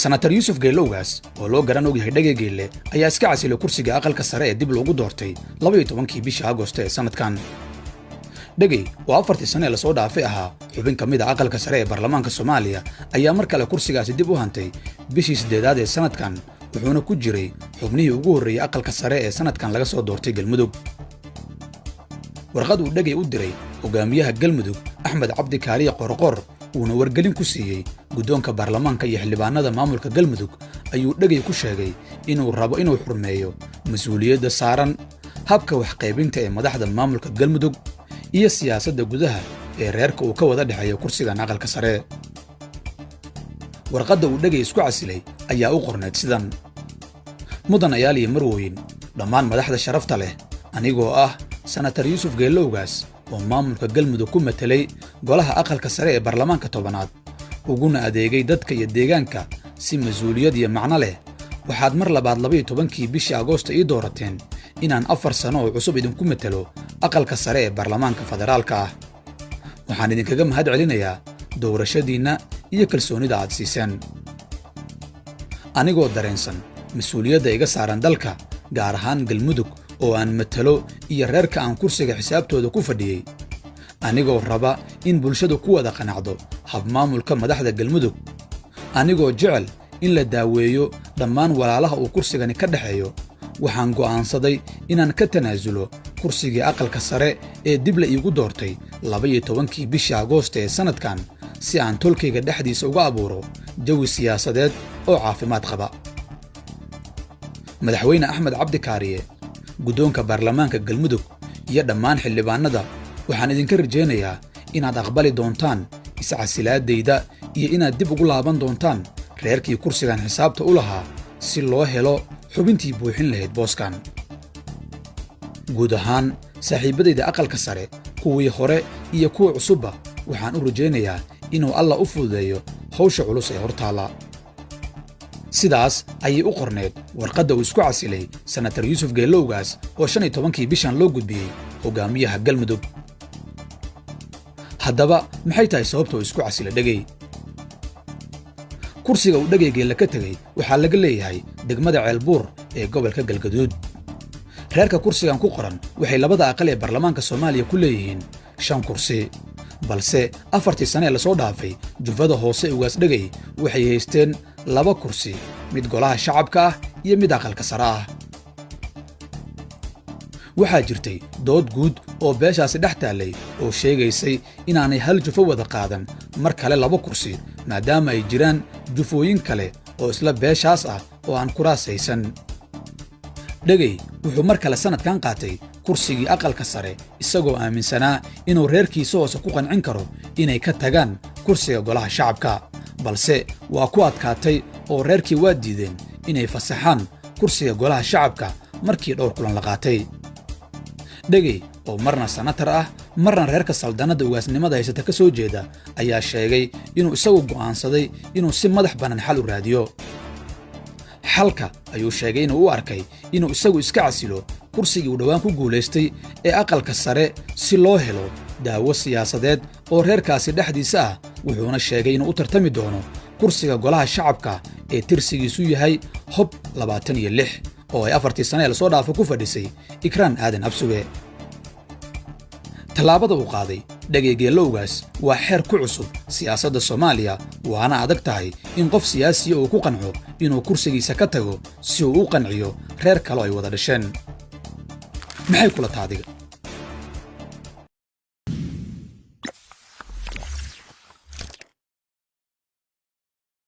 senator Yuusuf Geelowgaas oo loo garan og yahay Dhage Geelle ayaa iska casilay kursiga aqalka sare ee dib loogu doortay 12kii bishii Agoosto ee sanadkan. Dhage oo 4 sano la soo dhaafay ahaa xubin ka mid ah aqalka sare ee baarlamaanka Soomaaliya ayaa mar kale kursigaasi dib u hantay bishii 8aad ee sanadkan wuxuuna ku jiray xubnihii ugu horreeyay aqalka sare ee sanadkan laga soo doortay Galmudug. warqad uu Dhage u diray hogaamiyaha Galmudug Axmed Cabdi Kaariye Qorqor uuna wargelin ku siiyay guddoonka baarlamaanka iyo xildhibaanada maamulka Galmudug ayuu Dhage ku sheegay inuu rabo inuu xurmeeyo mas'uuliyadda saaran habka wax qaybinta ee madaxda maamulka Galmudug iyo siyaasadda gudaha ee reerka uu ka wada dhaxeeyo kursigan aqalka sare. warqadda uu Dhage isku casilay ayaa u qorneed sidan: mudan ayaal iyo marwooyin dhammaan madaxda sharafta leh, anigoo ah senator Yuusuf Geelowgaas oo maamulka Galmudug ku metelay golaha aqalka sare ee baarlamaanka 10aad uguna adeegay dadka iyo deegaanka si mas'uuliyad iyo macno leh. waxaad mar labaad 12kii bishii Agoosto ii doorateen inaan 4 sano oo cusub idinku metelo aqalka sare ee baarlamaanka federaalka ah. waxaan idinkaga mahad celinayaa doorashadiina iyo kalsoonida aad siiseen. anigoo dareensan mas'uuliyadda iga saaran dalka, gaar ahaan Galmudug oo aan metelo iyo reerka aan kursiga xisaabtooda ku fadhiyay, anigoo raba in bulshadu ku wada qanacdo hab maamulka madaxda Galmudug, anigoo jecel in la daaweeyo dhammaan walaalaha uu kursigani ka dhaxeeyo, waxaan go'aansaday inaan ka tanaasulo kursigii aqalka sare ee dib la iigu doortay 12kii bishii Agoosto ee sanadkan si aan tolkayga dhexdiisa uga abuuro jawi siyaasadeed oo caafimaad qaba. madaxweyne Axmed Cabdi Kaariye, guddoonka baarlamaanka Galmudug iyo dhammaan xildhibaanada, waxaan idinka rajaynayaa inaad aqbali doontaan iscasilaadayda iyo inaad dib ugu laaban doontaan reerkii kursigan xisaabta u lahaa si loo helo xubintii buuxin lahayd booskan. guud ahaan saaxiibadayda aqalka sare, kuwii hore iyo kuwa cusubba, waxaan u rajaynayaa inuu Allah u fududeeyo hawsha culus ee hortaala. sidaas ayay u qorneed warqadda uu isku casilay senator Yuusuf Geelowgaas oo 15kii bishan loo gudbiyey hogaamiyaha Galmudug. haddaba maxay tahay sababta uu isku casilay Dhage? kursiga uu Dhage Geelle ka tegay waxaa laga leeyahay degmada Ceelbuur ee gobolka Galgaduud. reerka kursigan ku qoran waxay labada aqal ee baarlamaanka Soomaaliya ku leeyihiin 5 kursi, balse 4 sano la soo dhaafay jufada hoose ugaas Dhage waxay haysteen 2 kursi, mid golaha shacabka ah iyo mid aqalka sare ah. waxaa jirtay dood guud oo beeshaasi dhex taallay oo sheegaysay inaanay hal jufo wada qaadan mar kale 2 kursi, maadaama ay jiraan jufooyin kale oo isla beeshaas ah oo aan kuraas haysan. Dhage wuxuu mar kale sanadkan qaatay kursigii aqalka sare isagoo aaminsanaa inuu reerkiisa hoose ku qancin karo inay ka tagaan kursiga golaha shacabka, balse waa ku adkaatay oo reerkii waa diideen inay fasaxaan kursiga golaha shacabka markii dhowr kulan la qaatay. Dhage oo marna senator ah marna reerka saldanada ugaasnimada haysata ka soo jeeda ayaa sheegay inuu isagu go'aansaday inuu si madax bannaan xal u raadiyo. xalka ayuu sheegay inuu u arkay inuu isagu iska casilo kursigii uu dhawaan ku guulaystay ee aqalka sare si loo helo daawo siyaasadeed oo reerkaasi dhexdiisa ah, wuxuuna sheegay inuu u tartami doono kursiga golaha shacabka ee tirsigiisu yahay Hob 26 oo ay 4 sano la soo dhaafay ku fadhisay Ikraan Aadan Absuge. tallaabada uu qaaday Dhage Geelowgaas waa xeer ku cusub siyaasadda Soomaaliya, waana adag tahay in qof siyaasi uu ku qanco inuu kursigiisa ka tago si uu u qanciyo reer kale ay wada dhasheen. maxay kula taadiga?